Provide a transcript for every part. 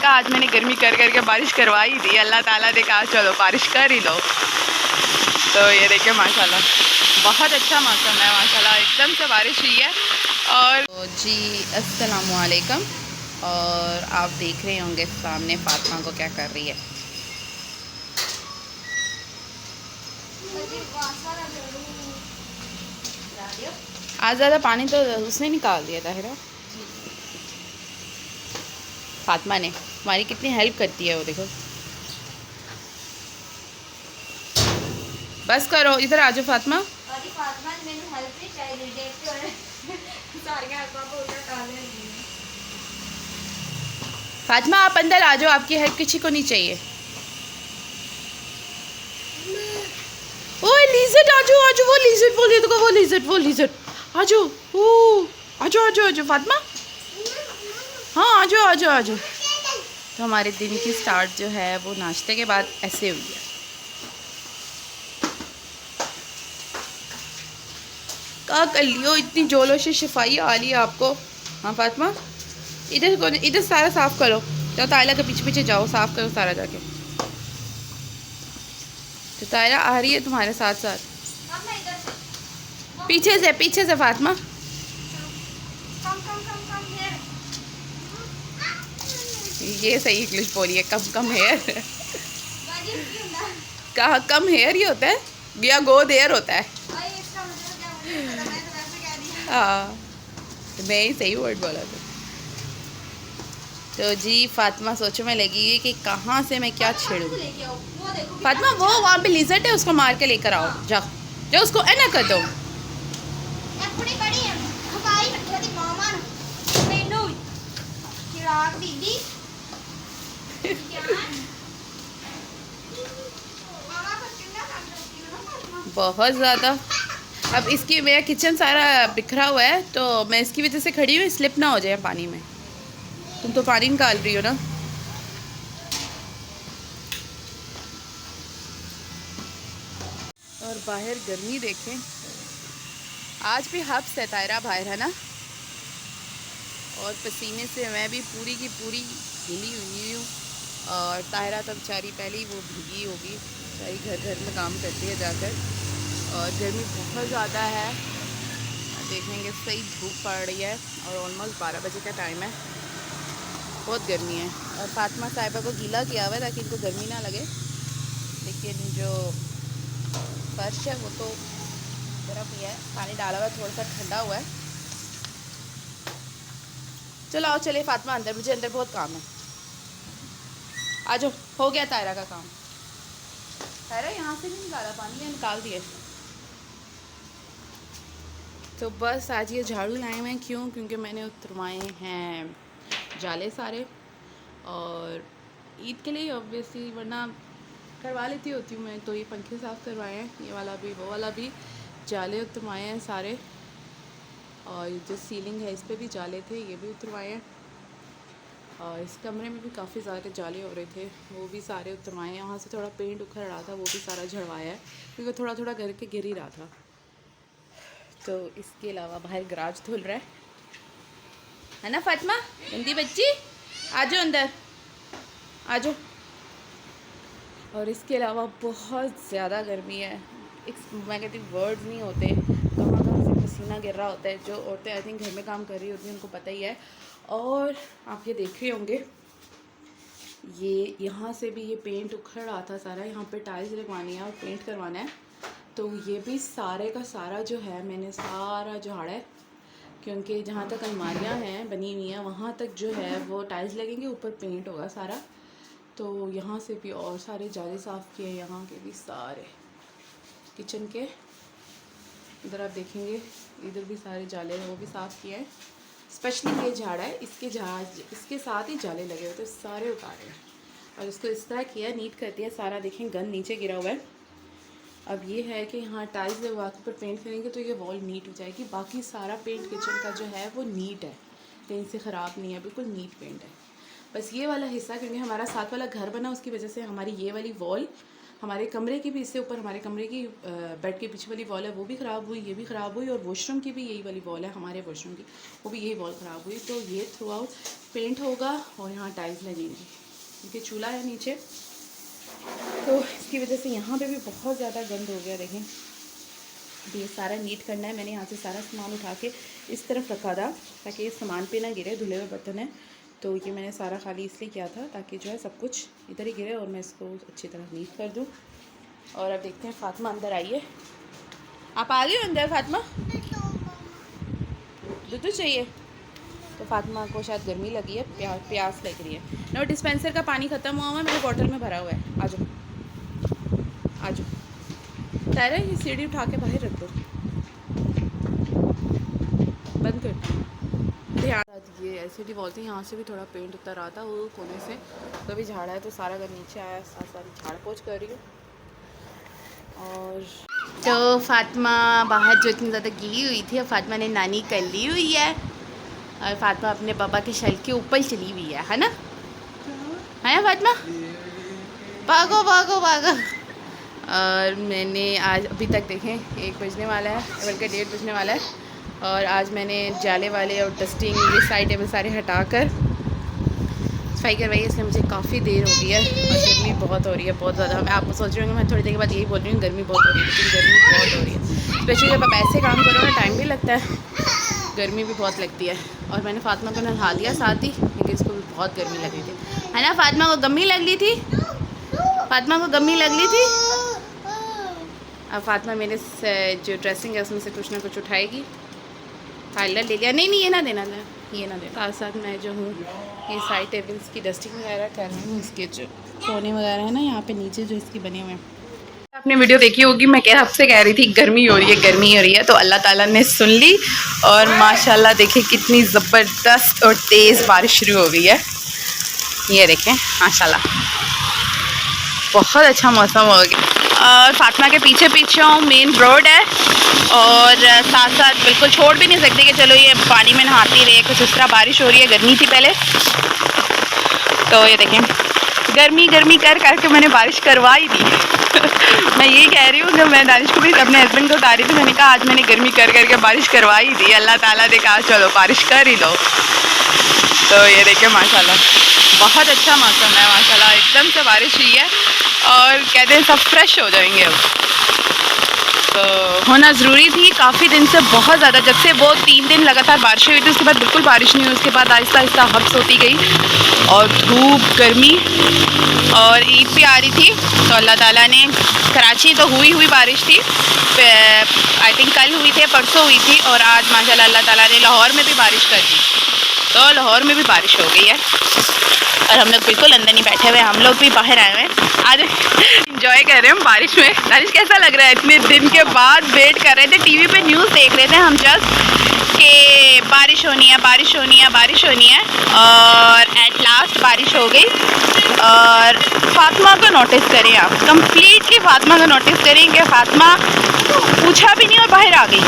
कहा आज मैंने गर्मी कर करके बारिश करवा ही दी, अल्लाह ताला ने कहा चलो बारिश कर ही लो। तो ये देखिए माशाल्लाह बहुत अच्छा मौसम है माशाल्लाह, एकदम से बारिश हुई है। और तो जी अस्सलाम वालेकुम, और आप देख रहे होंगे सामने फातिमा को क्या कर रही है। आज ज़्यादा पानी तो उसने निकाल दिया ताहिरा, फातिमा ने। हमारी कितनी हेल्प करती है वो, देखो। बस करो, इधर आ जाओ फातिमा। फातिमा आप अंदर आ जाओ, आपकी हेल्प किसी को नहीं चाहिए। ओए लिज़र्ड आ जाओ, आ जाओ, वो लिज़र्ड बोलिए तो वो लिज़र्ड, वो लिज़र्ड आ जाओ। ओ आ जाओ, आ जाओ, आ जाओ फातिमा, हाँ आ जाओ, आ जाओ, आ जाओ। तो हमारे दिन की स्टार्ट जो है वो नाश्ते के बाद ऐसे हुई है। क्या कर लियो, इतनी जोलों से सफाई आ रही है आपको। हाँ फातिमा, इधर सारा साफ़ करो, तो तायला के पीछे पीछे जाओ, साफ़ करो सारा जाके। तो तायला आ रही है तुम्हारे साथ साथ, पीछे से फातिमा। ये सही इंग्लिश बोली है, कम हेयर। कहाँ कम हेयर ही होता है या गोद हेयर होता है? हाँ मैं ही सही वर्ड बोला था। तो जी फातिमा सोचो में लगी है कि कहाँ से मैं क्या छेड़ूं। फातिमा वो वहाँ पे लिज़र्ड है, उसको मार के लेकर आओ, जाओ जाओ, उसको ऐना कर दो। बहुत ज़्यादा। अब इसकी, मेरा किचन सारा बिखरा हुआ है तो मैं इसकी वजह से खड़ी हूँ, स्लिप ना हो जाए पानी में। तुम तो पानी निकाल रही हो ना। और बाहर गर्मी देखें, आज भी हब्स है तायरा बाहर, है ना। और पसीने से मैं भी पूरी की पूरी हिली हुई हूँ। और तायरा तो बेचारी पहले ही वो भीगी होगी, बेचारी घर घर में काम करती है जाकर। और गर्मी बहुत ज़्यादा है, देखेंगे सही धूप पड़ रही है और ऑलमोस्ट 12 बजे का टाइम है, बहुत गर्मी है। और फातिमा साहिबा को गीला किया हुआ है ताकि इनको गर्मी ना लगे, लेकिन जो फर्श है वो तो गर्म ही है, पानी डाला हुआ है, थोड़ा सा ठंडा हुआ है। चलो आओ चलिए फातिमा अंदर, मुझे अंदर बहुत काम है। आ जाओ, हो गया तायरा का काम। तायरा यहाँ से नहीं निकाला पानी, या निकाल दिए। तो बस आज ये झाड़ू लाए हुए हैं, क्यों? क्योंकि मैंने उतरवाए हैं जाले सारे, और ईद के लिए ऑब्वियसली, वरना करवा लेती होती हूँ मैं। तो ये पंखे साफ़ करवाए हैं, ये वाला भी वो वाला भी, जाले उतरवाए हैं सारे। और जो सीलिंग है इस पर भी जाले थे, ये भी उतरवाए हैं। और इस कमरे में भी काफ़ी ज़्यादा जाले हो रहे थे, वो भी सारे उतरवाए हैं। वहाँ से थोड़ा पेंट उखड़ रहा था, वो भी सारा झड़वाया है, क्योंकि थोड़ा थोड़ा घर के गिर ही रहा था। तो इसके अलावा बाहर गराज धुल रहा है ना फातिमा, गंदी बच्ची, आ जाओ अंदर, आ जाओ। और इसके अलावा बहुत ज़्यादा गर्मी है, मैं कहती वर्ड्स नहीं होते, कहाँ कहाँ से पसीना गिर रहा होता है। जो औरतें आई थिंक घर में काम कर रही होती हैं उनको पता ही है। और आप ये देख रहे होंगे, ये यहाँ से भी ये पेंट उखड़ रहा था सारा, यहाँ पे टाइल्स लगवानी है और पेंट करवाना है। तो ये भी सारे का सारा जो है मैंने सारा झाड़ा है, क्योंकि जहाँ तक अलमारियाँ हैं बनी हुई हैं वहाँ तक जो है वो टाइल्स लगेंगे, ऊपर पेंट होगा सारा। तो यहाँ से भी और सारे जाले साफ़ किए, यहाँ के भी सारे किचन के, इधर आप देखेंगे इधर भी सारे जाले हैं वो भी साफ़ किए हैं। स्पेशली ये झाड़ा है, इसके साथ ही जाले लगे हुए थे, सारे उतारे हैं और इसको इस तरह किया, नीट कर दिया सारा। देखें गन नीचे गिरा हुआ है। अब ये है कि यहाँ टाइल्स लगवा के ऊपर पेंट करेंगे तो ये वॉल नीट हो जाएगी। बाकी सारा पेंट किचन का जो है वो नीट है, कहीं से ख़राब नहीं है, बिल्कुल नीट पेंट है। बस ये वाला हिस्सा, क्योंकि हमारा साथ वाला घर बना उसकी वजह से हमारी ये वाली वॉल हमारे कमरे की भी, इससे ऊपर हमारे कमरे की बेड के पीछे वाली वॉल है वो भी ख़राब हुई, ये भी ख़राब हुई, और वॉशरूम की भी यही वाली वॉल है हमारे वॉशरूम की, वो भी यही वॉल ख़राब हुई। तो ये थ्रू आउट पेंट होगा और यहाँ टाइल्स लगेंगी क्योंकि चूल्हा है नीचे, तो इसकी वजह से यहाँ पे भी बहुत ज़्यादा गंद हो गया। देखें, अभी ये सारा नीट करना है। मैंने यहाँ से सारा सामान उठा के इस तरफ रखा था ताकि ये सामान पे ना गिरे, धुले हुए बर्तन है, तो ये मैंने सारा खाली इसलिए किया था ताकि जो है सब कुछ इधर ही गिरे और मैं इसको अच्छी तरह नीट कर दूँ। और अब देखते हैं, फ़ातिमा अंदर आइए। आप आ गए अंदर फ़ातिमा? दूध चाहिए? तो फ़ातिमा को शायद गर्मी लगी है, प्यास लग रही है ना। डिस्पेंसर का पानी ख़त्म हुआ है, मेरे बॉटल में भरा हुआ है। आ जाओ आ जाओ। तारा, ये सीढ़ी उठा के बाहर रख दो, बंद कर दो। ध्यान, ये एलसीडी वॉल थी, यहाँ से भी थोड़ा पेंट उतर रहा था वो कोने से, तो अभी झाड़ा है तो सारा अगर नीचे आया, सारी झाड़ पोछ कर रही हूँ। और तो फ़ातिमा बाहर जो इतनी ज़्यादा गीली हुई थी, अब फ़ातिमा ने नानी कर ली हुई है और फ़ातिमा अपने पापा के शल के ऊपर चली हुई है ना? है फ़ातिमा? भागो भागो भागो। और मैंने आज अभी तक देखें 1 बजने वाला है, बल्कि 1:30 बजने वाला है, और आज मैंने जाले वाले और डस्टिंग ये साइड टेबल सारे हटा कर सफाई करवाई है। इसलिए मुझे काफ़ी देर हो गई है और गर्मी बहुत हो रही है, बहुत ज़्यादा। मैं आपको सोच रही हूँ, मैं थोड़ी देर के बाद यही बोल रही हूँ, गर्मी बहुत हो रही है, लेकिन गर्मी बहुत हो रही है। स्पेशली जब आप ऐसे काम करो ना, टाइम भी लगता है, गर्मी भी बहुत लगती है। और मैंने फ़ातिमा को नहा दिया साथ ही, क्योंकि इसको भी बहुत गर्मी लग रही थी, है ना? फ़ातिमा को गम्मी लग ली थी, फ़ातिमा को गम्मी लग ली थी। अब फ़ातिमा मेरे जो ड्रेसिंग है उसमें से कुछ ना कुछ उठाएगी। फाइलर ले लिया, नहीं ये ना देना, ये ना देना। साथ साथ मैं जो हूँ ये साइड टेबल्स की डस्टिंग वगैरह कर रही हूँ, इसके जो कोने वगैरह है ना यहाँ पे नीचे जो इसकी बने हुए हैं। आपने वीडियो देखी होगी, मैं आपसे कह रही थी गर्मी हो रही है, गर्मी हो रही है, तो अल्लाह ताला ने सुन ली और माशाल्लाह देखिए कितनी ज़बरदस्त और तेज़ बारिश शुरू हो गई है। ये देखें माशाल्लाह, बहुत अच्छा मौसम हो गया। और फ़ातिमा के पीछे पीछे मेन रोड है, और साथ साथ बिल्कुल छोड़ भी नहीं सकते कि चलो ये पानी में नहाती रहे, कुछ इस तरह बारिश हो रही है। गर्मी थी पहले, तो ये देखें गर्मी गर्मी कर करके मैंने बारिश करवा ही दी। मैं यही कह रही हूँ, जब मैं दानिश को भी अपने हस्बैंड को उठा रही थी, मैंने कहा आज मैंने गर्मी कर करके बारिश करवा ही दी। अल्लाह ताला ने कहा चलो बारिश कर ही दो। तो ये देखें माशाल्लाह बहुत अच्छा मौसम है, माशाल्लाह एकदम से बारिश हुई है और कहते हैं सब फ्रेश हो जाएंगे अब। तो होना ज़रूरी थी, काफ़ी दिन से बहुत ज़्यादा, जब से वो 3 दिन लगातार बारिश हुई थी उसके बाद बिल्कुल बारिश नहीं हुई। उसके बाद आहिस्ता आहिस्ता हब्स होती गई और धूप गर्मी, और ईद भी आ रही थी, तो अल्लाह ताला ने, कराची तो हुई बारिश थी, आई थिंक कल हुई थी, परसों हुई थी, और आज माशाल्लाह अल्लाह ताला ने लाहौर में भी बारिश कर दी, तो लाहौर में भी बारिश हो गई है। और हम लोग बिल्कुल अंदर नहीं बैठे हुए, हम लोग भी बाहर आए हुए हैं, आज इंजॉय कर रहे हैं हम बारिश में। बारिश कैसा लग रहा है? इतने दिन के बाद वेट कर रहे थे, टीवी पे न्यूज़ देख रहे थे हम जस्ट कि बारिश होनी है, बारिश होनी है, बारिश होनी है, और एट लास्ट बारिश हो गई। और फ़ातिमा को नोटिस करें आप, कम्प्लीटली फ़ातिमा को नोटिस करें कि फ़ातिमा पूछा भी नहीं और बाहर आ गई।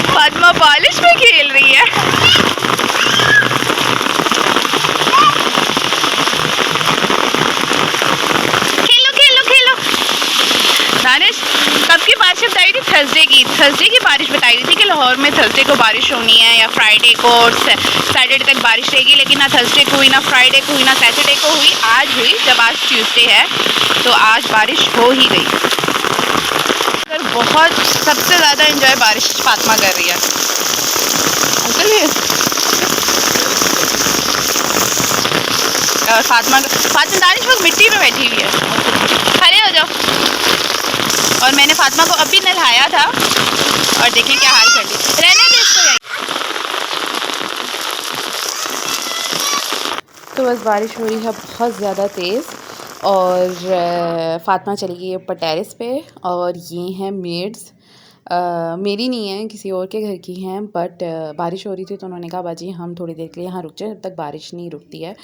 फ़ातिमा बारिश में खेल रही है। दानिश कब की बारिश बताई थी? थर्सडे की बारिश बताई थी कि लाहौर में थर्सडे को बारिश होनी है, या फ्राइडे को, और सैटरडे तक बारिश रहेगी, लेकिन ना थर्सडे को हुई, ना फ्राइडे को हुई, ना सैटरडे को हुई, आज हुई। जब आज ट्यूसडे है तो आज बारिश हो ही गई। अगर बहुत सबसे ज़्यादा इंजॉय बारिश फ़ातिमा कर रही है। अंकल भी और फ़ातिमा दानिश वो मिट्टी में बैठी हुई है, खड़े हो जाओ। और मैंने फ़ातिमा को अभी नहलाया था और देखें क्या हाल कर ली, रहने दे इसको। तो बस बारिश हो रही है बहुत ज़्यादा तेज़, और फ़ातिमा चली गई ऊपर टेरेस पे, और ये हैं मेड्स, मेरी नहीं है, किसी और के घर की हैं, बट बारिश हो रही थी तो उन्होंने कहा बाजी हम थोड़ी देर के लिए यहाँ रुक जाए, जब तक बारिश नहीं रुकती है।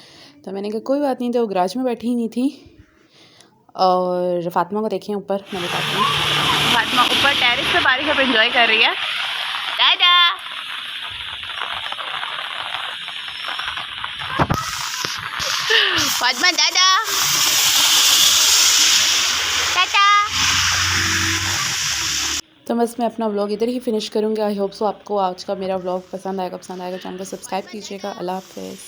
तो मैंने कहा कोई बात नहीं, तो वो गराज में बैठी ही नहीं थी। और फ़ातिमा को देखें ऊपर, मैं बताती हूँ, फ़ातिमा ऊपर टेरेस पे बारिश अब एंजॉय कर रही है। दादा फातिमा दादा टाटा। तो बस मैं अपना व्लॉग इधर ही फिनिश करूँगी। आई होप सो आपको आज का मेरा व्लॉग पसंद आएगा। चैनल को सब्सक्राइब कीजिएगा। अल्लाह हाफ़िज़।